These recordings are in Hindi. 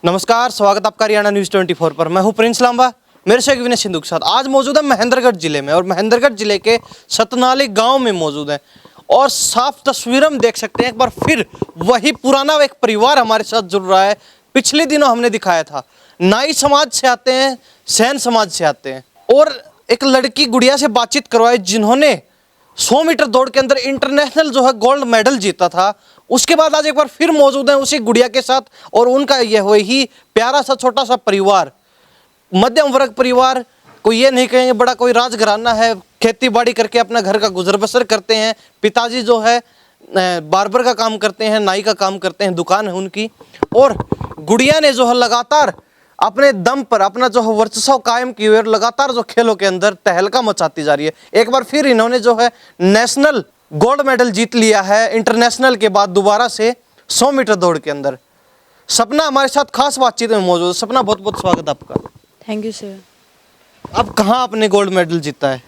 नमस्कार, स्वागत आपका हरियाणा न्यूज़ 24 पर। मैं हूं प्रिंस लांबा, मेरे से विनय सिंधु के साथ। आज मौजूद है महेंद्रगढ़ जिले में और महेंद्रगढ़ जिले के सतनाली गांव में मौजूद है और साफ तस्वीर हम देख सकते हैं। एक बार फिर वही पुराना एक परिवार हमारे साथ जुड़ रहा है। पिछले दिनों हमने दिखाया था, नाई समाज से आते हैं, सैन समाज से आते हैं और एक लड़की गुड़िया से बातचीत करवाई जिन्होंने 100 मीटर दौड़ के अंदर इंटरनेशनल जो है गोल्ड मेडल जीता था। उसके बाद आज एक बार फिर मौजूद हैं उसी गुड़िया के साथ और उनका यह वही प्यारा सा छोटा सा परिवार, मध्यम वर्ग परिवार। कोई ये नहीं कहेंगे बड़ा कोई राजघराना है, खेती बाड़ी करके अपना घर का गुजर बसर करते हैं। पिताजी जो है बार्बर का काम करते हैं, नाई का काम करते हैं, दुकान है उनकी। और गुड़िया ने जो है लगातार अपने दम पर अपना जो है वर्चस्व कायम किए हुए और लगातार जो खेलों के अंदर तहलका मचाती जा रही है। एक बार फिर इन्होंने जो है नेशनल गोल्ड मेडल जीत लिया है इंटरनेशनल के बाद दोबारा से 100 मीटर दौड़ के अंदर। सपना हमारे साथ खास बातचीत में मौजूद है। सपना, बहुत बहुत स्वागत आपका। Thank you sir. अब कहाँ आपने गोल्ड मेडल जीता है?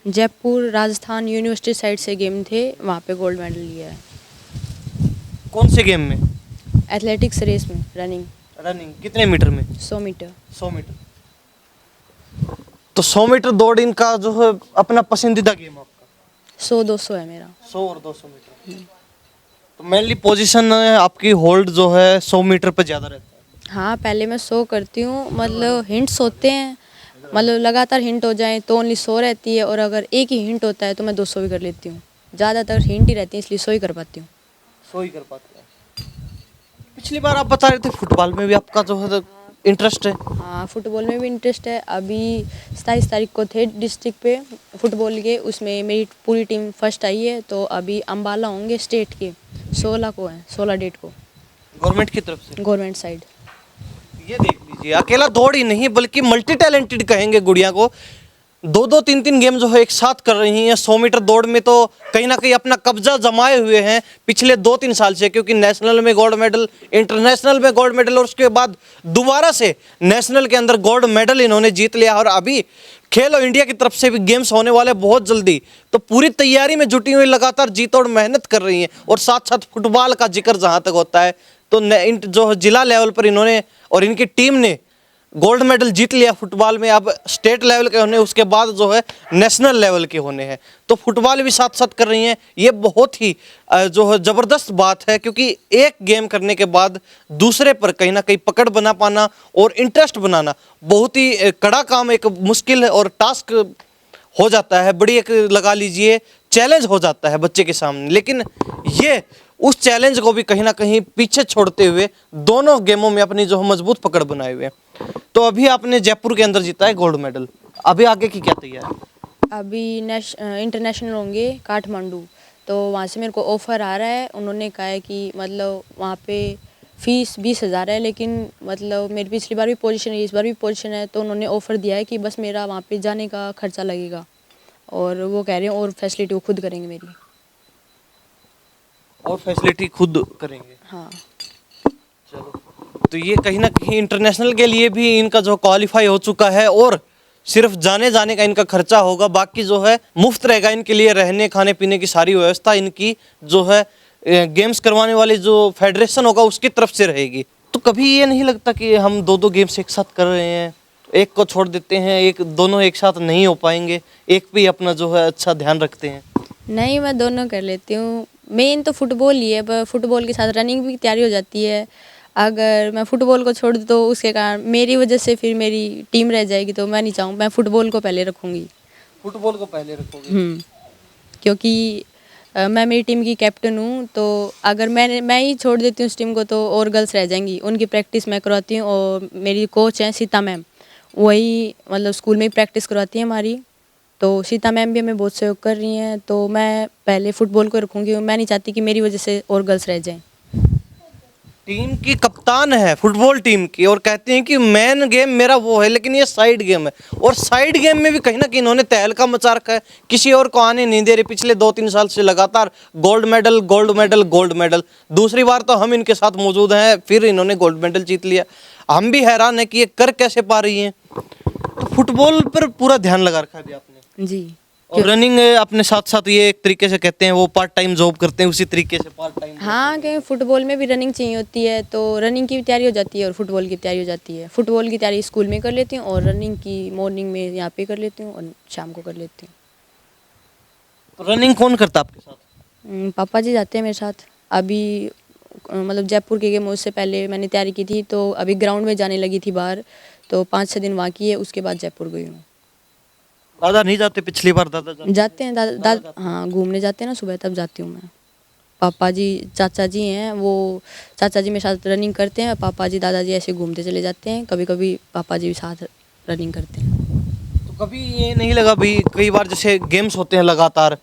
जयपुर राजस्थान यूनिवर्सिटी साइड से गेम थे, वहाँ पे गोल्ड मेडल लिया है। कौन से गेम में? एथलेटिक्स रेस में, रनिंग कितने मीटर में? 100 मीटर। 100 मीटर। तो 100 मीटर दौड़ इनका जो है अपना पसंदीदा गेम आपका? 100-200 है मेरा। 100 और 200 मीटर। तो मेनली पोजीशन आपकी होल्ड जो है 100 मीटर पे ज़्यादा रहता है? हाँ, पहले मैं 100 करती हूँ, मतलब हिंट्स होते हैं, मतलब लगातार हिंट हो जाए तो ओनली 100 रहती है और अगर एक ही हिंट होता है तो मैं 200 भी कर लेती हूँ। ज़्यादातर हिंट ही रहती है इसलिए 100 ही कर पाती हूँ। 100 ही कर पाते हैं। पिछली बार आप बता रहे थे फुटबॉल में भी आपका जो है इंटरेस्ट है? हाँ, फुटबॉल में भी इंटरेस्ट है। अभी 27 तारीख को थे डिस्ट्रिक्ट पे फुटबॉल के, उसमें मेरी पूरी टीम फर्स्ट आई है। तो अभी अम्बाला होंगे स्टेट के, 16 को है, 16 डेट को, गवर्नमेंट की तरफ से? Government side. ये देख लीजिए, अकेला दौड़ ही नहीं बल्कि मल्टी टैलेंटेड कहेंगे गुड़िया को। 2-2, 3-3 गेम जो है एक साथ कर रही हैं। 100 मीटर दौड़ में तो कहीं ना कहीं अपना कब्जा जमाए हुए हैं पिछले 2-3 साल से, क्योंकि नेशनल में गोल्ड मेडल, इंटरनेशनल में गोल्ड मेडल और उसके बाद दोबारा से नेशनल के अंदर गोल्ड मेडल इन्होंने जीत लिया। और अभी खेलो इंडिया की तरफ से भी गेम्स होने वाले बहुत जल्दी, तो पूरी तैयारी में जुटी हुई, लगातार जीत और मेहनत कर रही हैं। और साथ साथ फुटबॉल का जिक्र जहाँ तक होता है तो जो जिला लेवल पर इन्होंने और इनकी टीम ने गोल्ड मेडल जीत लिया फुटबॉल में। अब स्टेट लेवल के होने, उसके बाद जो है नेशनल लेवल के होने हैं, तो फुटबॉल भी साथ साथ कर रही हैं। ये बहुत ही जो है ज़बरदस्त बात है, क्योंकि एक गेम करने के बाद दूसरे पर कहीं ना कहीं पकड़ बना पाना और इंटरेस्ट बनाना बहुत ही कड़ा काम, एक मुश्किल और टास्क हो जाता है। बड़ी एक लगा लीजिए चैलेंज हो जाता है बच्चे के सामने। लेकिन ये उस चैलेंज को भी कहीं ना कहीं पीछे छोड़ते हुए दोनों गेमों में अपनी जो मजबूत पकड़ बनाए हुए हैं। तो अभी आपने जयपुर के अंदर जीता है गोल्ड मेडल, अभी आगे की क्या तैयारी? अभी इंटरनेशनल होंगे काठमांडू, तो वहाँ से मेरे को ऑफ़र आ रहा है। उन्होंने कहा है कि मतलब वहाँ पे फ़ीस 20,000 है, लेकिन मतलब मेरी पिछली बार भी पोजीशन है, इस बार भी पोजीशन है, तो उन्होंने ऑफ़र दिया है कि बस मेरा वहाँ पे जाने का खर्चा लगेगा और वो कह रहे हैं और फैसिलिटी वो खुद करेंगे मेरी। और फैसिलिटी खुद करेंगे? हाँ। चलो, तो ये कहीं ना कहीं इंटरनेशनल के लिए भी इनका जो क्वालिफाई हो चुका है और सिर्फ जाने जाने का इनका खर्चा होगा, बाकी जो है मुफ्त रहेगा इनके लिए। रहने खाने पीने की सारी व्यवस्था इनकी जो है गेम्स करवाने वाली जो फेडरेशन होगा उसकी तरफ से रहेगी। तो कभी ये नहीं लगता कि हम 2-2 गेम्स एक साथ कर रहे हैं, एक को छोड़ देते हैं, एक दोनों एक साथ नहीं हो पाएंगे, एक पे अपना जो है अच्छा ध्यान रखते हैं? नहीं, मैं दोनों कर लेती हूँ। मेन तो फुटबॉल ही है, पर फुटबॉल के साथ रनिंग भी तैयारी हो जाती है। अगर मैं फुटबॉल को छोड़ दूँ तो उसके कारण मेरी वजह से फिर मेरी टीम रह जाएगी, तो मैं नहीं चाहूँ। मैं फुटबॉल को पहले रखूँगी। फुटबॉल को पहले रखोगे? क्योंकि मैं मेरी टीम की कैप्टन हूँ, तो अगर मैं ही छोड़ देती हूँ उस टीम को तो और गर्ल्स रह जाएंगी। उनकी प्रैक्टिस मैं करवाती हूँ और मेरी कोच हैं सीता मैम, वही मतलब स्कूल में ही प्रैक्टिस करवाती हैं हमारी। तो सीता मैम भी हमें बहुत सहयोग कर रही हैं, तो मैं पहले फुटबॉल को रखूँगी। मैं नहीं चाहती कि मेरी वजह से और गर्ल्स रह जाएं। टीम की कप्तान है फुटबॉल टीम की और कहती हैं कि मेन गेम मेरा वो है, लेकिन ये साइड गेम है। और साइड गेम में भी कहीं ना कहीं इन्होंने तहलका मचा रखा है, किसी और को आने नहीं दे रहे। पिछले 2-3 साल से लगातार gold medal gold medal gold medal. दूसरी बार तो हम इनके साथ मौजूद हैं, फिर इन्होंने गोल्ड मेडल जीत लिया। हम भी हैरान है कि ये कर कैसे पा रही हैं। तो फुटबॉल पर पूरा ध्यान लगा रखा है अभी आपने? जी। और रनिंग अपने साथ साथ ये एक तरीके से कहते हैं वो पार्ट टाइम जॉब करते हैं, उसी तरीके से पार्ट टाइम। हाँ, कि फुटबॉल में भी रनिंग चाहिए होती है, तो रनिंग की भी तैयारी हो जाती है और फुटबॉल की तैयारी हो जाती है। फुटबॉल की तैयारी स्कूल में कर लेती हूँ और रनिंग की मॉर्निंग में यहाँ पे कर लेती हूँ और शाम को कर लेती हूँ। तो रनिंग कौन करता है आपके साथ? पापा जी जाते हैं मेरे साथ। अभी मतलब जयपुर के गेम उससे पहले मैंने तैयारी की थी, तो अभी ग्राउंड में जाने लगी थी बाहर, तो 5-6 दिन वहाँ की है, उसके बाद जयपुर गई हूँ। दादा नहीं जाते? पिछली बार दादा जाते हैं दादा हाँ, घूमने जाते हैं ना सुबह, तब जाती हूँ मैं। पापा जी चाचा जी हैं, वो चाचा जी मेरे साथ रनिंग करते हैं, पापा जी दादाजी ऐसे घूमते चले जाते हैं, कभी कभी पापा जी भी साथ रनिंग करते हैं। तो कभी ये नहीं लगा भाई, कई बार जैसे गेम्स होते हैं लगातार,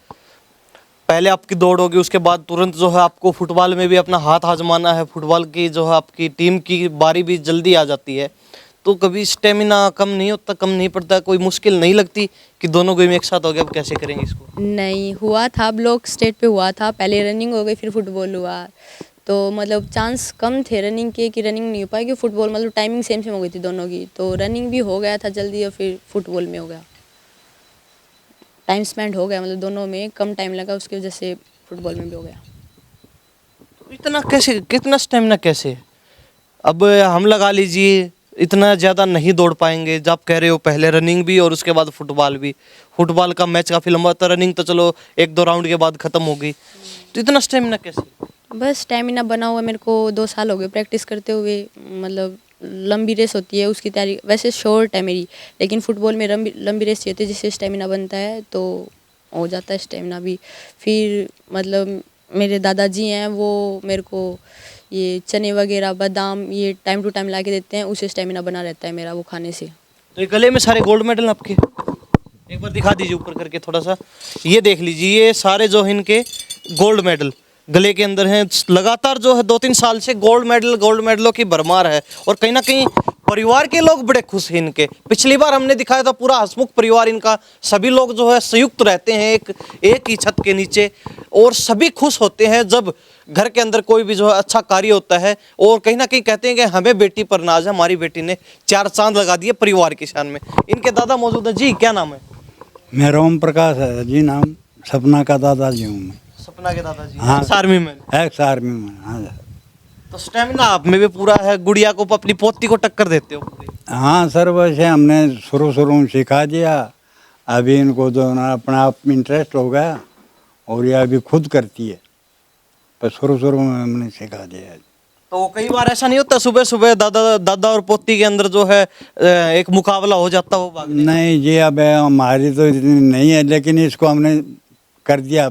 पहले आपकी दौड़ होगी, उसके बाद तुरंत जो है आपको फुटबॉल में भी अपना हाथ आजमाना है, फुटबॉल की जो है आपकी टीम की बारी भी जल्दी आ जाती है, तो कभी स्टेमिना कम नहीं होता, कम नहीं पड़ता, कोई मुश्किल नहीं लगती कि दोनों गेम एक साथ हो गए, अब कैसे करेंगे इसको? नहीं हुआ था, ब्लॉक स्टेट पे हुआ था, पहले रनिंग हो गई फिर फुटबॉल हुआ, तो मतलब चांस कम थे रनिंग के कि रनिंग नहीं हो पाएगी। फुटबॉल मतलब टाइमिंग सेम सेम हो गई थी दोनों की, तो रनिंग भी हो गया था जल्दी और फिर फुटबॉल में हो गया, टाइम स्पेंड हो गया, मतलब दोनों में कम टाइम लगा, उसकी वजह से फुटबॉल में भी हो गया। तो इतना कैसे, कितना स्टेमिना कैसे? अब हम लगा लीजिए इतना ज़्यादा नहीं दौड़ पाएंगे, जब आप कह रहे हो पहले रनिंग भी और उसके बाद फुटबॉल भी, फुटबॉल का मैच काफ़ी लंबा था, रनिंग तो चलो 1-2 राउंड के बाद ख़त्म हो गई, तो इतना स्टेमिना कैसे? बस स्टेमिना बना हुआ, मेरे को 2 साल हो गए प्रैक्टिस करते हुए, मतलब लंबी रेस होती है उसकी तैयारी, वैसे शॉर्ट है मेरी, लेकिन फुटबॉल में लंबी लंबी रेस चाहिए होती है जिससे स्टेमिना बनता है, तो हो जाता है स्टेमिना भी। फिर मतलब मेरे दादाजी हैं, वो मेरे को ये चने वगैरह बादाम ये टाइम टू टाइम ला के देते हैं, उससे स्टेमिना बना रहता है मेरा वो खाने से। तो ये गले में सारे गोल्ड मेडल आपके, एक बार दिखा दीजिए ऊपर करके थोड़ा सा, ये देख लीजिए, ये सारे जो है इनके गोल्ड मेडल गले के अंदर हैं, लगातार जो है 2-3 साल से गोल्ड मेडलों की भरमार है, और कहीं ना कहीं परिवार के लोग बड़े खुश हैं इनके। पिछली बार हमने दिखाया था पूरा हंसमुख परिवार इनका, सभी लोग जो है संयुक्त रहते हैं एक ही छत के नीचे, और सभी खुश होते हैं जब घर के अंदर कोई भी जो है अच्छा कार्य होता है, और कहीं ना कहीं कहते हैं कि हमें बेटी पर नाज है, हमारी बेटी ने 4 चांद लगा दिए परिवार की शान में। इनके दादा मौजूद है जी, क्या नाम है? मेरा ओम प्रकाश है जी नाम, सपना का दादाजी हूँ मैं। सपना के दादाजी हाँ। आर्मी में? एक्स आर्मी में, हाँ। तो स्टेमिना आप में भी पूरा है, गुड़िया को अपनी पोती को टक्कर देते हो पूरी। हाँ सर, वैसे हमने शुरू में सिखा दिया, अभी इनको जो ना अपना आप इंटरेस्ट हो गया और ये अभी खुद करती है, पर शुरू में हमने सिखा दिया। तो कई बार ऐसा नहीं होता सुबह सुबह दादा और पोती के अंदर जो है एक मुकाबला हो जाता हो भागने? नहीं जी, अब हमारी तो इतनी नहीं है, लेकिन इसको हमने कर दिया,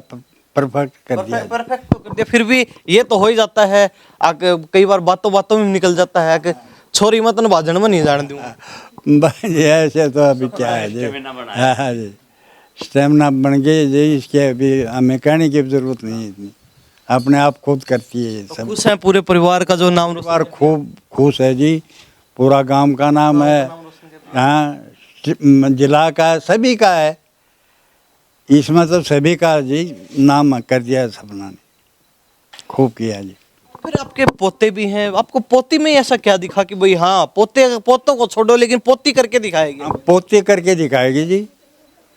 परफेक्ट कर दिया। परफेक्ट तो कर दिया, फिर भी ये तो हो ही जाता है, कई बार बातों में निकल जाता है कि छोरी मत न भाजन में नहीं जाने दूंगा। बस ऐसे तो अभी क्या है जी, हाँ जी, स्टेमिना बन गई जी, इसके अभी हमें कहने की जरूरत नहीं है इतनी, अपने आप खुद करती है तो सब। खुश हैं पूरे परिवार का जो नाम परिवार खूब खुश है जी, पूरा गांव का नाम है, हाँ, जिला का, सभी का है, इसमें तो सभी का जी नाम कर दिया सपना ने, खूब किया जी। फिर आपके पोते भी हैं, आपको पोती में ऐसा क्या दिखा कि भाई हाँ पोतों को छोड़ो लेकिन पोती करके दिखाएगी? हाँ, पोती करके दिखाएगी जी,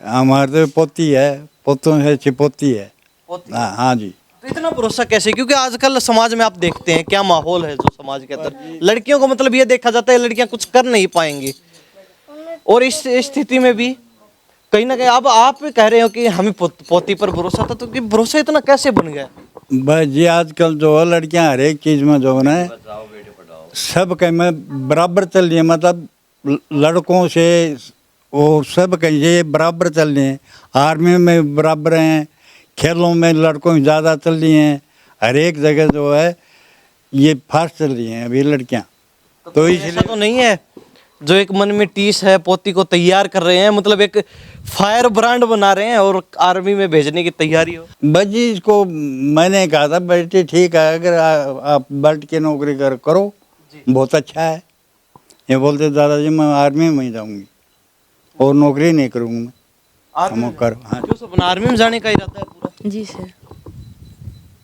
हमारे तो पोती है, पोतों से चिपोती है। पोती। हाँ हाँ जी। तो इतना भरोसा कैसे? क्योंकि आजकल समाज में आप देखते हैं क्या माहौल है, जो समाज के अंदर लड़कियों को मतलब ये देखा जाता है लड़कियां कुछ कर नहीं पाएंगी, और इस स्थिति में भी कहीं ना कहीं अब आप कह रहे हो कि हमें पोती पर भरोसा था, तो कि भरोसा इतना कैसे बन गया? बस जी आजकल जो है लड़कियां हर एक चीज़ में जो है सब कहीं में बराबर चल रही है, मतलब लड़कों से वो सब कहीं ये बराबर चल रही हैं, आर्मी में बराबर हैं, खेलों में लड़कों की ज़्यादा चल रही हैं, हर एक जगह जो है ये फास्ट चल रही हैं अभी लड़कियां। तो ऐसा तो नहीं है जो एक मन में टीस है, पोती को तैयार कर रहे हैं, मतलब एक फायर ब्रांड बना रहे हैं और आर्मी में भेजने की तैयारी हो? बस जी इसको मैंने कहा था बेटे ठीक है, अगर आप बैठ के नौकरी करो बहुत अच्छा है, ये बोलते दादाजी मैं आर्मी में ही जाऊंगी और नौकरी नहीं करूँगी मैं। आर्मी में? करो, हाँ। क्यों सपना, आर्मी में जाने का इरादा है पूरा? जी सर।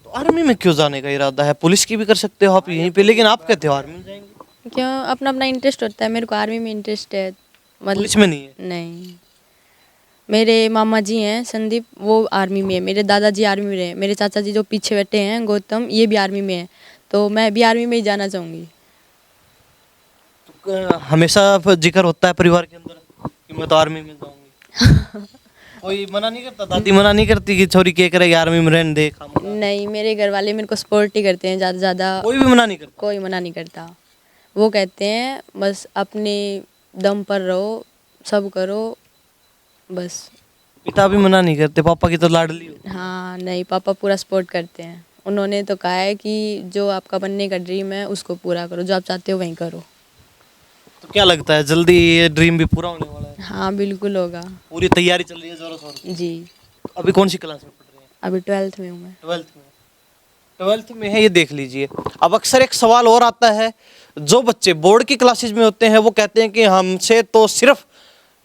तो आर्मी में क्यों जाने का इरादा है? पुलिस की भी कर सकते हो आप यहीं पे, लेकिन आप कहते हो आर्मी में जाएंगे? क्यों, अपना अपना इंटरेस्ट होता है, मेरे को आर्मी में इंटरेस्ट है, मतलब पुलिस में नहीं है? नहीं, मेरे मामा जी हैं संदीप, वो आर्मी में है। मेरे दादाजी आर्मी में रहे। मेरे चाचा जी जो पीछे बैठे हैं गौतम, ये भी आर्मी में है। तो मैं भी आर्मी में ही जाना चाहूँगी। तो हमेशा जिक्र होता है परिवार के अंदर कि मैं तो आर्मी में जाऊंगी। कोई मना नहीं करता, दादी मना नहीं करती कि छोरी क्या करेगी आर्मी में, रहने दे खामखा? नहीं, मेरे घर वाले मेरे को सपोर्ट ही करते हैं ज़्यादा से ज़्यादा। कोई भी मना नहीं करता? कोई मना नहीं करता। वो कहते हैं बस अपने दम पर रहो, सब करो बस। पिता भी मना नहीं करते? पापा की तो लाडली हो। हाँ, नहीं, पापा पूरा सपोर्ट करते हैं। उन्होंने तो कहा है कि जो आपका बनने का ड्रीम है उसको पूरा करो, जो आप चाहते हो वहीं करो। तो क्या लगता है जल्दी ये ड्रीम भी पूरा होने वाला है? हाँ, बिल्कुल होगा। पूरी तैयारी चल रही है जोरों शोरों से? जी, अभी कौन सी क्लास में पढ़ रहे हैं? अभी 12th में हूँ मैं। 12th में है, ये देख लीजिए। अब अक्सर एक सवाल और आता है, जो बच्चे बोर्ड की क्लासेज में होते हैं वो कहते हैं कि हमसे तो सिर्फ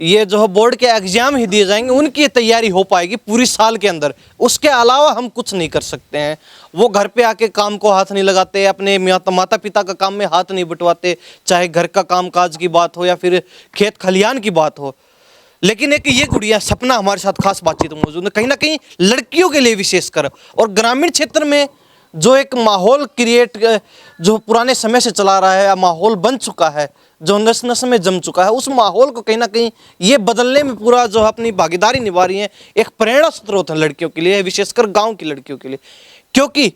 ये जो है बोर्ड के एग्जाम ही दिए जाएंगे, उनकी तैयारी हो पाएगी पूरी साल के अंदर, उसके अलावा हम कुछ नहीं कर सकते हैं। वो घर पे आके काम को हाथ नहीं लगाते, अपने माता पिता का काम में हाथ नहीं बंटवाते, चाहे घर का काम काज की बात हो या फिर खेत खलियान की बात हो। लेकिन एक ये गुड़िया सपना हमारे साथ खास बातचीत मौजूद है, कहीं ना कहीं लड़कियों के लिए विशेषकर, और ग्रामीण क्षेत्र में जो एक माहौल क्रिएट जो पुराने समय से चला रहा है, माहौल बन चुका है, जो नस नस में जम चुका है, उस माहौल को कहीं ना कहीं ये बदलने में पूरा जो अपनी भागीदारी निभा रही है। एक प्रेरणा स्रोत है लड़कियों के लिए, विशेषकर गांव की लड़कियों के लिए, क्योंकि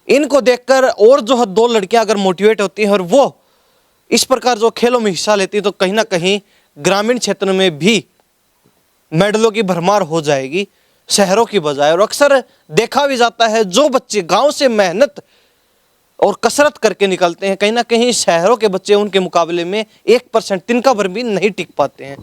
इनको देखकर और जो है दो लड़कियां अगर मोटिवेट होती हैं और वो इस प्रकार जो खेलों में हिस्सा लेती है, तो कहीं ना कहीं ग्रामीण क्षेत्र में भी मेडलों की भरमार हो जाएगी शहरों की बजाय। और अक्सर देखा भी जाता है जो बच्चे गांव से मेहनत और कसरत करके निकलते हैं, कहीं ना कहीं शहरों के बच्चे उनके मुकाबले में 1% तिनका भर भी नहीं टिक पाते हैं।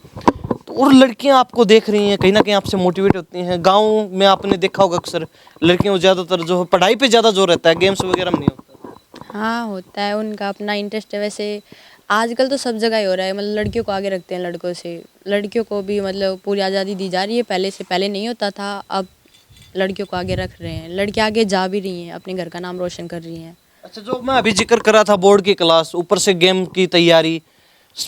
तो और लड़कियां आपको देख रही हैं, कहीं ना कहीं आपसे मोटिवेट होती हैं। गांव में आपने देखा होगा अक्सर लड़कियों को ज़्यादातर जो है पढ़ाई पे ज़्यादा जोर रहता है, गेम्स वगैरह में नहीं होता। हाँ, होता है, उनका अपना इंटरेस्ट है। वैसे आजकल तो सब जगह ही हो रहा है, मतलब लड़कियों को आगे रखते हैं लड़कों से। लड़कियों को भी मतलब पूरी आज़ादी दी जा रही है, पहले से पहले नहीं होता था, अब लड़कियों को आगे रख रहे हैं। लड़कियां आगे जा भी रही हैं, अपने घर का नाम रोशन कर रही हैं। अच्छा, जो मैं अभी जिक्र कर रहा था बोर्ड की क्लास, ऊपर से गेम की तैयारी,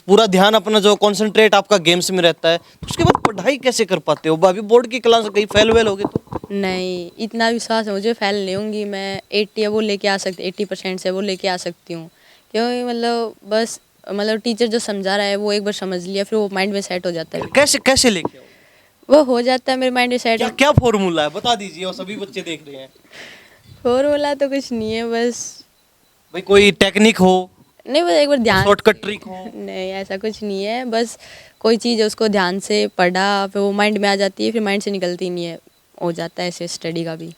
पूरा ध्यान अपना जो कंसंट्रेट आपका गेम्स में रहता है, तो उसके बाद पढ़ाई कैसे कर पाते हो? अभी बोर्ड की क्लास कहीं फेल वेल हो गए तो? नहीं, इतना विश्वास है मुझे, फेल नहीं होंगी मैं। 80 वो लेके आ सकती, 80% से वो लेके आ सकती हूँ। क्योंकि मतलब बस मतलब टीचर जो समझा रहा है वो एक बार समझ लिया, फिर वो माइंड में सेट हो जाता है। कैसे कैसे लेके आओ? वो हो जाता है मेरे माइंड में सेट। क्या क्या फॉर्मूला है, बता दीजिए, और सभी बच्चे देख रहे हैं। फॉर्मूला तो कुछ नहीं है, बस भाई कोई टेक्निक हो, नहीं, बस एक बार ध्यान, शॉर्टकट ट्रिक हो? नहीं, ऐसा कुछ नहीं है। बस कोई चीज़ है उसको ध्यान से पढ़ा, फिर वो माइंड में आ जाती है, फिर माइंड से निकलती नहीं है। हो जाता है ऐसे स्टडी का भी।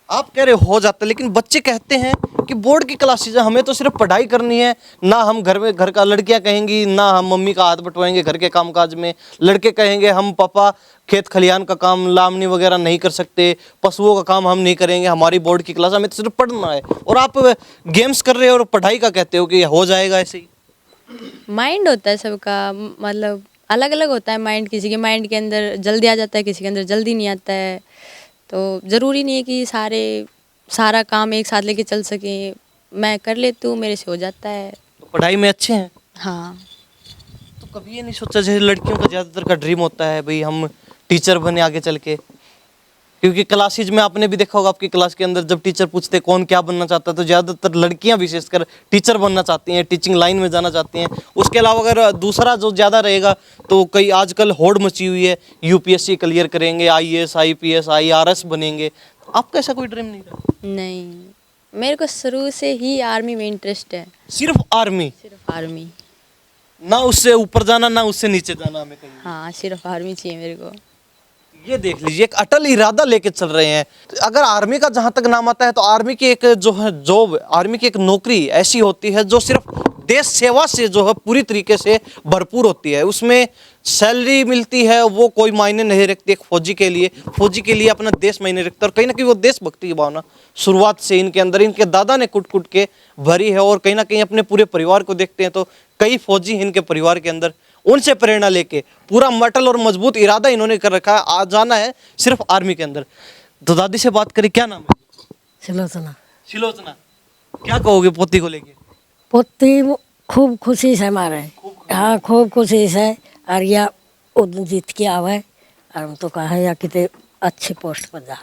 आप कह रहे हो जाता है, लेकिन बच्चे कहते हैं कि बोर्ड की क्लासेज हमें तो सिर्फ पढ़ाई करनी है, ना हम घर में घर का, लड़कियां कहेंगी ना हम मम्मी का हाथ बटवाएंगे घर के कामकाज में, लड़के कहेंगे हम पापा खेत खलियान का काम लामनी वगैरह नहीं कर सकते, पशुओं का काम हम नहीं करेंगे, हमारी बोर्ड की क्लास, हमें तो सिर्फ पढ़ना है। और आप गेम्स कर रहे हो और पढ़ाई का कहते हो कि हो जाएगा ऐसे ही? माइंड होता है सबका, मतलब अलग अलग होता है माइंड। किसी के माइंड के अंदर जल्दी आ जाता है, किसी के अंदर जल्दी नहीं आता है। तो ज़रूरी नहीं है कि सारा काम एक साथ लेके चल सके। मैं कर लेती हूँ, मेरे से हो जाता है। तो पढ़ाई में अच्छे हैं? हाँ। तो कभी ये नहीं सोचा, जैसे लड़कियों का ज़्यादातर का ड्रीम होता है भाई हम टीचर बने आगे चल के, क्योंकि क्लासेज में आपने भी देखा होगा, आपकी क्लास के अंदर जब टीचर पूछते कौन क्या बनना चाहता है, तो ज़्यादातर लड़कियां विशेषकर टीचर बनना चाहती हैं, टीचिंग लाइन में जाना चाहती हैं। उसके अलावा अगर दूसरा जो ज़्यादा रहेगा तो कई आजकल होड़ मची हुई है, यूपीएससी क्लियर करेंगे, आईएएस आईपीएस आईआरएस बनेंगे। आपका ऐसा कोई ड्रीम नहीं था? नहीं, मेरे को शुरू से ही आर्मी में इंटरेस्ट है। सिर्फ आर्मी? सिर्फ आर्मी। ना उससे ऊपर जाना ना उससे नीचे जाना हमें कहीं? हाँ, सिर्फ आर्मी चाहिए मेरे को। ये देख लीजिए, एक अटल इरादा लेके चल रहे हैं। तो अगर आर्मी का जहां तक नाम आता है, तो आर्मी की एक जो है जॉब, आर्मी की एक नौकरी ऐसी होती है जो सिर्फ देश सेवा से जो है पूरी तरीके से भरपूर होती है। उसमें सैलरी मिलती है, वो कोई मायने नहीं रखती। एक फौजी के लिए अपना देश मायने रखता है, और कहीं ना कहीं वो देशभक्ति की भावना शुरुआत से इनके अंदर, इनके दादा ने कुट कुट के भरी है। और कहीं ना कहीं अपने पूरे परिवार को देखते हैं तो कई फौजी हैं इनके परिवार के अंदर, उनसे प्रेरणा लेके पूरा मटल और मजबूत इरादा इन्होंने कर रखा है, आ जाना है सिर्फ आर्मी के अंदर। तो दादी से बात करें, क्या नाम है? सुलोचना। शिलोचना, क्या कहोगे पोती को लेके? पोती खूब खुशी से हमारे, हाँ खूब खुशी से। और यह जीत के आवे हम तो कहा या कितने अच्छे पोस्ट पर जा।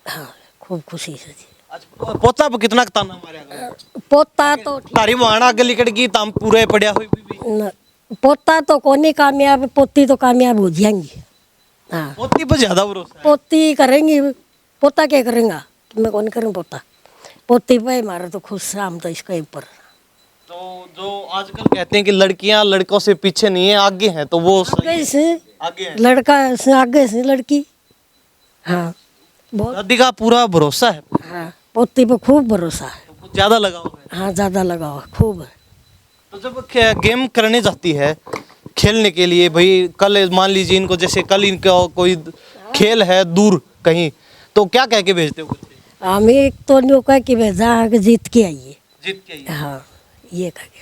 हाँ खूब खुशी से जी। आज पोता पे कितना ताना मारे पोता तो तारी वहां आगे लिकड़ गई तम पूरे पड़िया हुई भी न, पोता तो कोनी कामयाब, पोती तो कामयाब हो जाएंगी। हाँ पोती पे ज्यादा भरोसा है। पोती करेंगी, पोता क्या करेंगा, मैं कौन करूँ पोता, पोती पे हमारा तो खुश है हम तो इसके ऊपर। तो जो आजकल कहते हैं कि लड़कियां लड़कों से पीछे नहीं है आगे हैं, तो वो सही आगे है। से आगे है। लड़का से आगे से लड़की। हाँ बहुत। दादी का पूरा भरोसा है, हाँ पोती पे खूब भरोसा है। तो कुछ ज्यादा लगा हुआ है। हाँ ज़्यादा लगाओ खूब है। तो जब गेम करने जाती है खेलने के लिए, भाई कल मान लीजिए इनको, जैसे कल इनका कोई खेल है दूर कहीं, तो क्या कह के भेजते हो बच्चे? हम एक तो न्यू कह के भेजा कि जीत के आइए। जीत के आइए। हाँ ये कह के,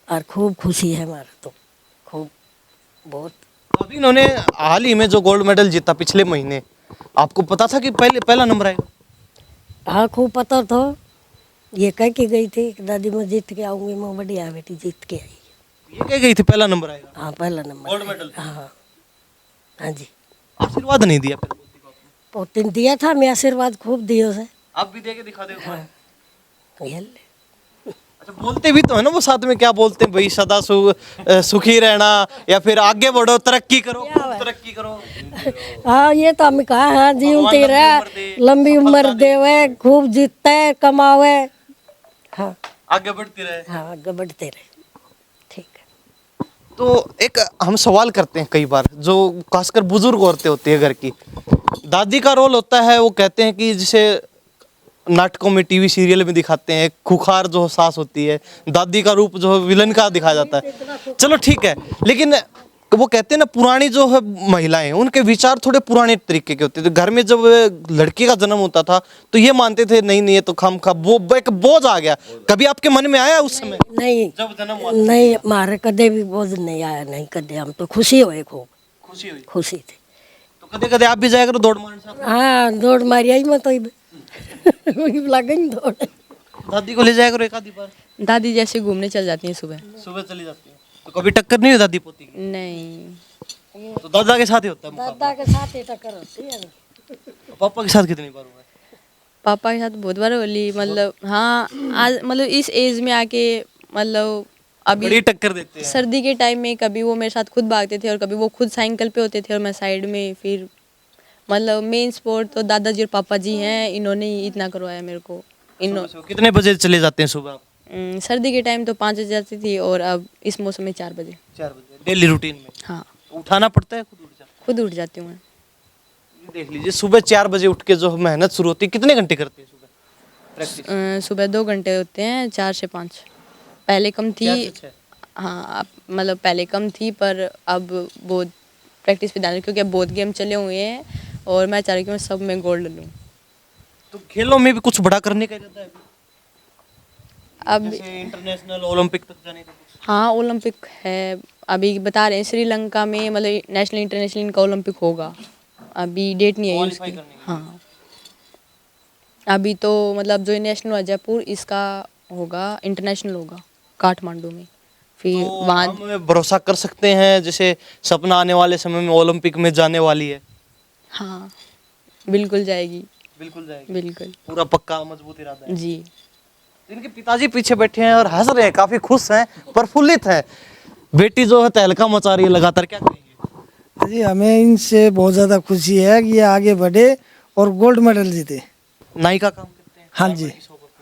और खूब खुशी है हमारा तो, खूब बहुत। अभी इन्होंने हाल ही में जो गोल्ड मेडल जीता पिछले महीने, आपको पता था कि पहला नंबर आएगा? हाँ खूब पता था, ये कह के गई थी कि दादी मैं जीत के आऊँगी, मैं बढ़िया बेटी जीत के आई। ये कह गई थी पहला नंबर आएगा? हाँ पहला नंबर गोल्ड मेडल। हाँ हाँ जी। आशीर्वाद नहीं दिया फिर पोती को आपने? पोती ने दिया था, मैं आशीर्वाद खूब दियो से। आप भी दे के दिखा दे। हाँ ये ले। अच्छा बोलते भी तो है ना वो साथ में, क्या बोलते हैं भाई, सदा सुखी रहना, या फिर आगे बढ़ो, तरक्की करो, खूब तरक्की करो। हाँ ये तो हम कहा, हाँ जीवन भगवान तेरा लंबी उम्र देवे, खूब जीतते कमावे। हाँ आगे बढ़ती रहे। हाँ आगे बढ़ते रहे। ठीक है। तो एक हम सवाल करते हैं कई बार, जो खासकर बुजुर्ग औरतें होती है घर की, दादी का रोल होता है, वो कहते हैं कि जिसे नाटकों में टीवी सीरियल में दिखाते हैं, खुखार जो सास होती है, दादी का रूप जो विलन का दिखाया जाता है। चलो ठीक है, लेकिन वो कहते हैं ना पुरानी जो है महिलाएं, उनके विचार थोड़े पुराने तरीके के होते थे। घर में जब लड़की का जन्म होता था तो ये मानते थे नहीं नहीं ये तो खम खा वो एक बोझ आ गया। कभी आपके मन में आया उस समय नहीं जब जन्म हुआ? नहीं हमारे कदे भी बोझ नहीं आया, नहीं कदे, हम तो खुशी हुए खूब, खुशी हुई? खुशी थी। तो कदे कदे आप भी जाया करो दौड़ मारने साथ? हाँ दौड़ मारी आई मैं तो लगे दौड़। दादी को ले जाया करो एक आधी बार। दादी जैसे घूमने चल जाती हैं सुबह। सुबह चली जाती है तो कभी टक्कर नहीं हुई दादी पोती की? नहीं, तो दादा के साथ ही होता है मुकाबला। दादा के साथ ही टक्कर होती है। पापा के साथ कितनी बार हुआ है? पापा के साथ बहुत बार होली, मतलब हाँ आज मतलब इस एज में आके, मतलब बड़ी अभी टक्कर देते हैं। सर्दी के टाइम में कभी वो मेरे साथ खुद भागते थे और कभी वो खुद साइकिल पे होते थे और मैं साइड में। फिर मतलब मेन स्पोर्ट तो दादाजी और पापा जी हैं, इन्होंने ही इतना करवाया मेरे को। सुबह कितने बजे चले जाते हैं सुबह आप? सर्दी के टाइम तो 5 बजे जाती थी और अब इस मौसम में 4 बजे। 4 बजे डेली रूटीन में? हाँ उठाना पड़ता है, खुद उठ जाते खुद उठ जाती हूँ मैं। हैं? देख लीजिए सुबह 4 बजे उठ के जो मेहनत शुरू होती है, कितने घंटे करते हैं सुबह प्रैक्टिस? सुबह 2 घंटे होते हैं, 4 से 5। पहले कम थी। 4 से 6? हाँ मतलब पहले कम थी पर अब बहुत प्रैक्टिस पे ध्यान, क्योंकि अब बहुत गेम चले हुए हैं और मैं चाह रही हूँ कि मैं सब में गोल्ड लूँ। तो खेलों में भी कुछ बड़ा करने का इरादा है अभी? अब जैसे इंटरनेशनल ओलंपिक तक जाने का कुछ? हाँ ओलंपिक है, अभी बता रहे हैं श्रीलंका में, मतलब नेशनल इंटरनेशनल इनका ओलंपिक होगा, अभी डेट नहीं आई क्वालीफाई उसकी। करने के लिए? हाँ अभी तो मतलब जो नेशनल हुआ जयपुर, इसका होगा इंटरनेशनल होगा काठमांडू में। फिर तो वहाँ हम भरोसा कर सकते हैं जैसे सपना आने वाले समय में ओलंपिक में जाने वाली है? हाँ बिल्कुल जाएगी, बिल्कुल जाएगी, बिल्कुल पूरा पक्का मजबूत इरादा है। जी। इनके पिताजी पीछे बैठे हैं और हंस रहे हैं, काफी खुश हैं, प्रफुल्लित हैं। बेटी जो है तहलका मचा रही है लगातार, क्या कहेंगे? जी हमें इनसे बहुत ज़्यादा खुशी है कि ये आगे बढ़े और गोल्ड मेडल जीते। नाई का काम करते हैं? हाँ जी,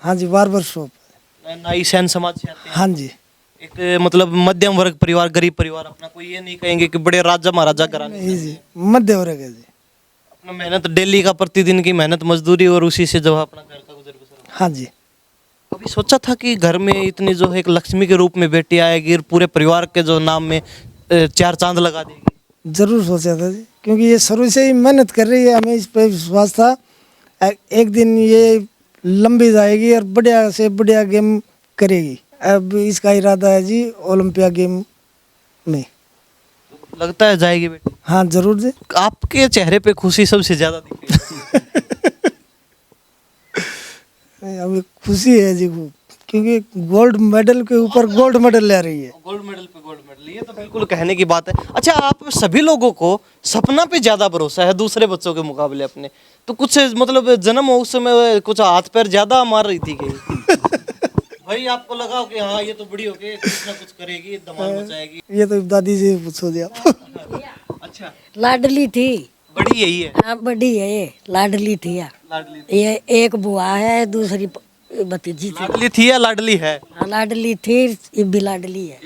हाँ जी, बार्बर शॉप। नाई सैन समाज से आते हैं? हाँ जी, एक मतलब मध्यम वर्ग परिवार, गरीब परिवार अपना, कोई ये नहीं कहेंगे कि बड़े राजा महाराजा घराने से। नहीं जी, मध्य वर्ग है जी। अपना मेहनत डेली का प्रतिदिन की मेहनत मजदूरी और उसी से जो है अपना घर का गुजर बसर होता है। हाँ जी, कभी सोचा था कि घर में इतनी जो है एक लक्ष्मी के रूप में बेटी आएगी और पूरे परिवार के जो नाम में 4 चांद लगा देगी? जरूर सोचा था जी, क्योंकि ये शुरू से ही मेहनत कर रही है, हमें इस पर विश्वास था एक दिन ये लंबी जाएगी और बढ़िया से बढ़िया गेम करेगी। अब इसका इरादा है जी ओलंपिया गेम में। लगता है जाएगी बेटी? हाँ जरूर जी। आपके चेहरे पे खुशी सबसे ज्यादा दिख रही है। हमें खुशी है जी खूब, क्योंकि गोल्ड मेडल के ऊपर गोल्ड मेडल ले रही है। गोल्ड मेडल पे गोल्ड मेडल, ये तो बिल्कुल कहने की बात है। अच्छा, आप सभी लोगों को सपना पे ज्यादा भरोसा है दूसरे बच्चों के मुकाबले अपने, तो कुछ मतलब जन्म हो उस समय कुछ हाथ पैर ज्यादा मार रही थी कहीं? भाई आपको लगा कि हाँ ये तो बड़ी हो गई, कुछ ना कुछ करेगी, धमाल मचाएगी? ये तो दादी से पूछो दिया। अच्छा, लाडली थी। बड़ी यही है? हाँ बड़ी है ये, लाडली थी यार। लाडली ये एक बुआ है, दूसरी भतीजी थी। लाडली थी या लाडली है? हाँ, लाडली थी, ये भी लाडली है।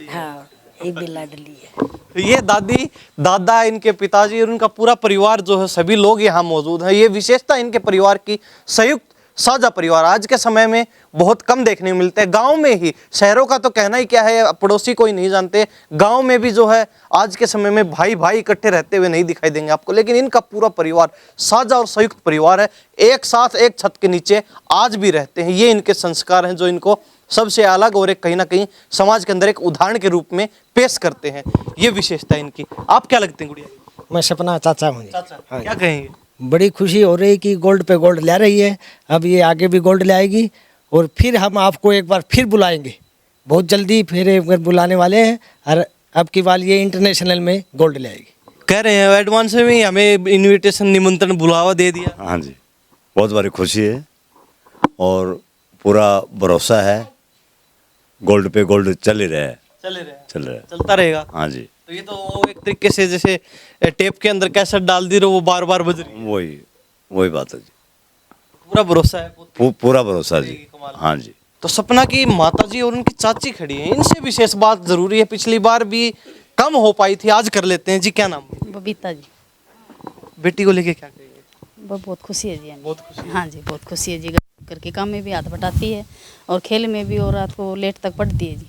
हाँ, ये भी लाडली है। तो ये दादी, दादा, इनके पिताजी और उनका पूरा परिवार जो है, सभी लोग यहाँ मौजूद हैं। ये विशेषता इनके परिवार की, संयुक्त साझा परिवार आज के समय में बहुत कम देखने को मिलते हैं। गांव में ही, शहरों का तो कहना ही क्या है, पड़ोसी कोई नहीं जानते। गांव में भी जो है आज के समय में भाई भाई इकट्ठे रहते हुए नहीं दिखाई देंगे आपको, लेकिन इनका पूरा परिवार साझा और संयुक्त परिवार है। एक साथ एक छत के नीचे आज भी रहते हैं। ये इनके संस्कार हैं जो इनको सबसे अलग और एक कहीं ना कहीं समाज के अंदर एक उदाहरण के रूप में पेश करते हैं। ये विशेषता इनकी। आप क्या लगते हैं गुड़िया? मैं सपना चाचा हूँ जी। चाचा क्या कहेंगे? बड़ी खुशी हो रही कि गोल्ड पे गोल्ड ले रही है। अब ये आगे भी गोल्ड ले आएगी और फिर हम आपको एक बार फिर बुलाएंगे, बहुत जल्दी फिर एक बार बुलाने वाले हैं। और अब की बार ये इंटरनेशनल में गोल्ड ले आएगी। कह रहे हैं एडवांस में ही हमें इनविटेशन, निमंत्रण, बुलावा दे दिया। हाँ जी, बहुत बड़ी खुशी है और पूरा भरोसा है, गोल्ड पे गोल्ड चल ही रहा है। चलता रहेगा। हाँ जी, तो ये तो एक तरीके से जैसे टेप के अंदर कैसेट डाल दी रहो, वो बार बार बज रही है। वही बात है जी। पूरा भरोसा है? पूरा भरोसा जी। हाँ जी। तो सपना की माताजी और उनकी चाची खड़ी हैं, इनसे विशेष बात जरूरी है। पिछली बार भी कम हो पाई थी, आज कर लेते हैं जी। क्या नाम है? बबीता जी। बेटी को लेके क्या कहेंगे? बहुत खुशी है जी हमें। बहुत खुशी है। हाँ जी, बहुत खुशी है जी। करके काम में भी हाथ बटाती है और खेल में भी, और रात को लेट तक पढ़ती है जी।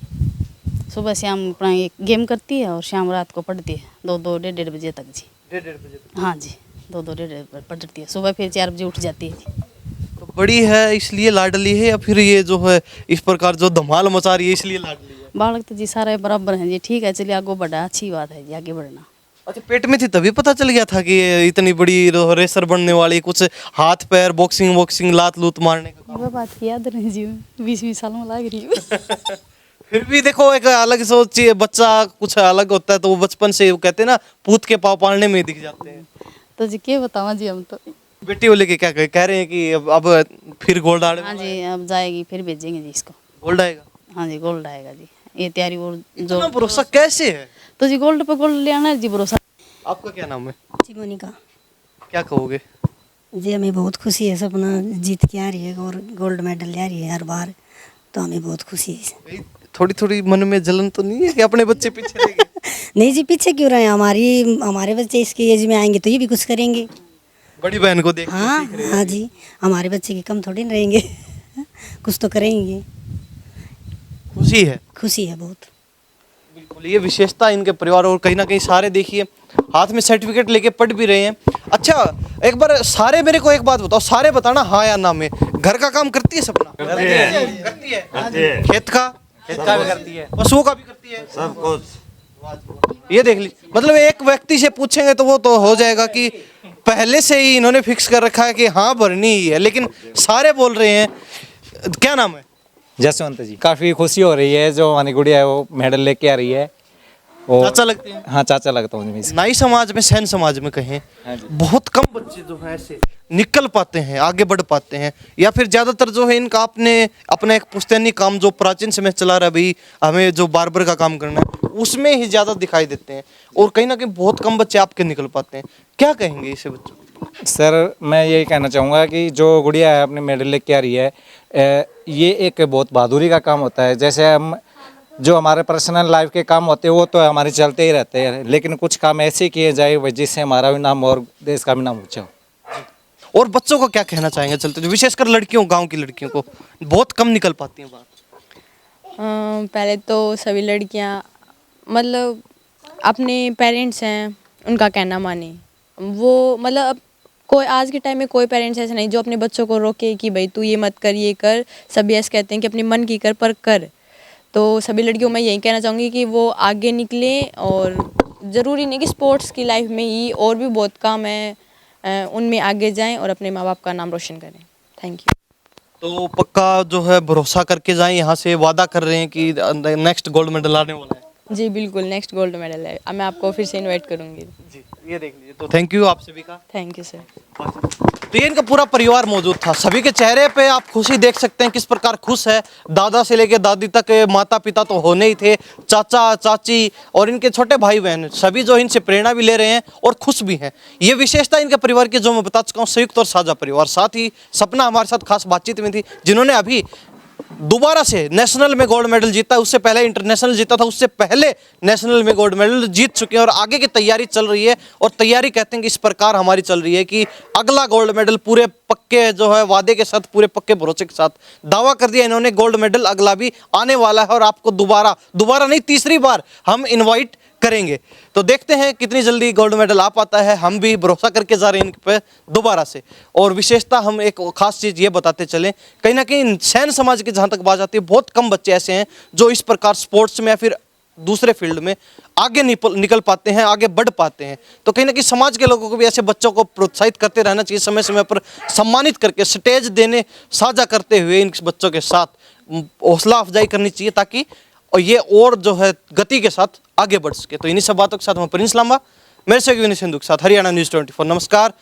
सुबह शाम अपना एक गेम करती है और शाम रात को पढ़ती है 2-2 डेढ़ बजे तक जी। 1:30 बजे तक? हाँ जी, 2-2 डेढ़ पढ़ती है। सुबह फिर 4 बजे उठ जाती है जी। तो बड़ी है इसलिए लाडली है, या फिर ये जो है इस प्रकार जो धमाल मचा रही है इसलिए लाडली है? बालक तो जी सारे बराबर हैं जी। ठीक है, चलिए आगे बढ़ा, अच्छी बात है जी, आगे बढ़ना। अच्छा, पेट में थी तभी पता चल गया था कि ये इतनी बड़ी रेसर बनने वाली, कुछ हाथ पैर बॉक्सिंग लात लूत मारने का? वो बात की याद नहीं जी, 20 साल में लग रही है। फिर भी देखो, एक अलग सोच, बच्चा कुछ अलग होता है तो वो बचपन से, वो कहते हैं ना, पूत के पाँव पालने में दिख जाते हैं। तो जी क्या बतावा जी हम तो। बेटी को लेके क्या कह रहे हैं कि अब फिर गोल्ड आने? हाँ जी, अब जाएगी, फिर भेजेंगे जी इसको। गोल्ड आएगा? हाँ जी, गोल्ड आएगा जी। ये तैयारी और इतना भरोसा कैसे है? तो जी गोल्ड पे गोल्ड ले आना है जी, भरोसा। आपका क्या नाम है? जी मोनिका क्या कहोगे? जी, हमें बहुत खुशी है। सपना जीत के आ रही है और गोल्ड मेडल ले आ रही है हर बार, तो हमें बहुत खुशी है। थोड़ी थोड़ी मन में जलन तो नहीं है कि अपने बच्चे पीछे रह गए? नहीं जी, पीछे क्यों रहे? हमारे बच्चे इसकी एज में आएंगे तो ये भी कुछ करेंगे। बड़ी बहन को देख के हाँ सीख रहे हैं। हाँ जी, हमारे बच्चे की कम थोड़ी न रहेंगे। कुछ तो करेंगे। खुशी है? खुशी है बहुत। बिल्कुल, ये विशेषता इनके परिवार, और कहीं ना कहीं सारे देखिए हाथ में सर्टिफिकेट लेके पढ़ भी रहे हैं। अच्छा, एक बार सारे मेरे को एक बात बताओ, सारे बताना हाँ या ना में, घर का काम करती है सपना? करती है। खेत का भी करती है, पशुओं का भी करती है, सब कुछ। ये देख लीजिए, मतलब एक व्यक्ति से पूछेंगे तो वो तो हो जाएगा कि पहले से ही इन्होंने फिक्स कर रखा है कि हाँ भरनी ही है, लेकिन सारे बोल रहे हैं। क्या नाम है? जसवंत जी। काफ़ी खुशी हो रही है, जो हमारी गुड़िया है वो मेडल लेके आ रही है। चाचा लगते हैं? हाँ, चाचा लगता हूँ मैं। नाई समाज में, सैन समाज में कहें, बहुत कम बच्चे जो है ऐसे निकल पाते हैं, आगे बढ़ पाते हैं, या फिर ज्यादातर जो है इनका अपना एक पुश्तैनी काम जो प्राचीन समय चला रहा है, भाई हमें जो बार्बर का काम करना है, उसमें ही ज्यादा दिखाई देते हैं, और कहीं ना कहीं बहुत कम बच्चे आपके निकल पाते हैं। क्या कहेंगे इसे बच्चों? सर, मैं यही कहना चाहूँगा कि जो गुड़िया है अपने मेडल लेके आ रही है, ये एक बहुत बहादुरी का काम होता है। जैसे हम जो हमारे पर्सनल लाइफ के काम होते हैं वो तो हमारे चलते ही रहते हैं, लेकिन कुछ काम ऐसे किए जाए जिससे हमारा भी नाम और देश का भी नाम ऊंचा हो। और बच्चों को क्या कहना चाहेंगे चलते, विशेषकर लड़कियों, गांव की लड़कियों को बहुत कम निकल पाती हैं बात? पहले तो सभी लड़कियां मतलब अपने पेरेंट्स हैं उनका कहना माने। वो मतलब अब कोई आज के टाइम में कोई पेरेंट्स ऐसे नहीं जो अपने बच्चों को रोके कि भाई तू ये मत कर, ये कर। सभी ऐसे कहते हैं कि अपने मन की कर पर कर। तो सभी लड़कियों में यही कहना चाहूँगी कि वो आगे निकलें, और ज़रूरी नहीं कि स्पोर्ट्स की लाइफ में ही, और भी बहुत काम है, उनमें आगे जाएं और अपने माँ बाप का नाम रोशन करें। Thank you. तो पक्का जो है भरोसा करके जाएं, यहाँ से वादा कर रहे हैं कि नेक्स्ट गोल्ड मेडल आने वाला है। जी बिल्कुल, नेक्स्ट गोल्ड मेडल है। अब मैं आपको फिर से इनवाइट करूँगी। जी ये देख लीजिए। तो थैंक यू आप सभी का। Thank you sir. तो ये इनका पूरा परिवार मौजूद था। सभी के चेहरे पे आप खुशी देख सकते हैं किस प्रकार खुश है। दादा से लेके दादी तक, माता पिता तो होने ही थे, चाचा चाची और इनके छोटे भाई बहन सभी जो इनसे प्रेरणा भी ले रहे हैं और खुश भी हैं। ये विशेषता इनके परिवार की जो मैं बता चुका हूँ, संयुक्त और साझा परिवार। साथ ही सपना हमारे साथ खास बातचीत में थी, जिन्होंने अभी दोबारा से नेशनल में गोल्ड मेडल जीता। उससे पहले इंटरनेशनल जीता था, उससे पहले नेशनल में गोल्ड मेडल जीत चुके हैं और आगे की तैयारी चल रही है। और तैयारी कहते हैं कि इस प्रकार हमारी चल रही है कि अगला गोल्ड मेडल पूरे पक्के जो है वादे के साथ, पूरे पक्के भरोसे के साथ दावा कर दिया इन्होंने, गोल्ड मेडल अगला भी आने वाला है और आपको दोबारा नहीं, तीसरी बार हम इन्वाइट करेंगे। तो देखते हैं कितनी जल्दी गोल्ड मेडल आ पाता है। हम भी भरोसा करके जा रहे हैं इन पे दोबारा से। और विशेषता हम एक खास चीज़ ये बताते चलें, कहीं ना कहीं सैन समाज की जहाँ तक बात आती है, बहुत कम बच्चे ऐसे हैं जो इस प्रकार स्पोर्ट्स में या फिर दूसरे फील्ड में आगे निकल पाते हैं, आगे बढ़ पाते हैं। तो कहीं ना कहीं समाज के लोगों को भी ऐसे बच्चों को प्रोत्साहित करते रहना चाहिए, समय समय पर सम्मानित करके स्टेज देने साझा करते हुए इन बच्चों के साथ हौसला अफजाई करनी चाहिए, ताकि और ये और जो है गति के साथ आगे बढ़ सके। तो इन्हीं सब बातों के साथ मैं प्रिंस लांबा, मेरे से विनय सिंधु के साथ हरियाणा न्यूज़ 24। नमस्कार।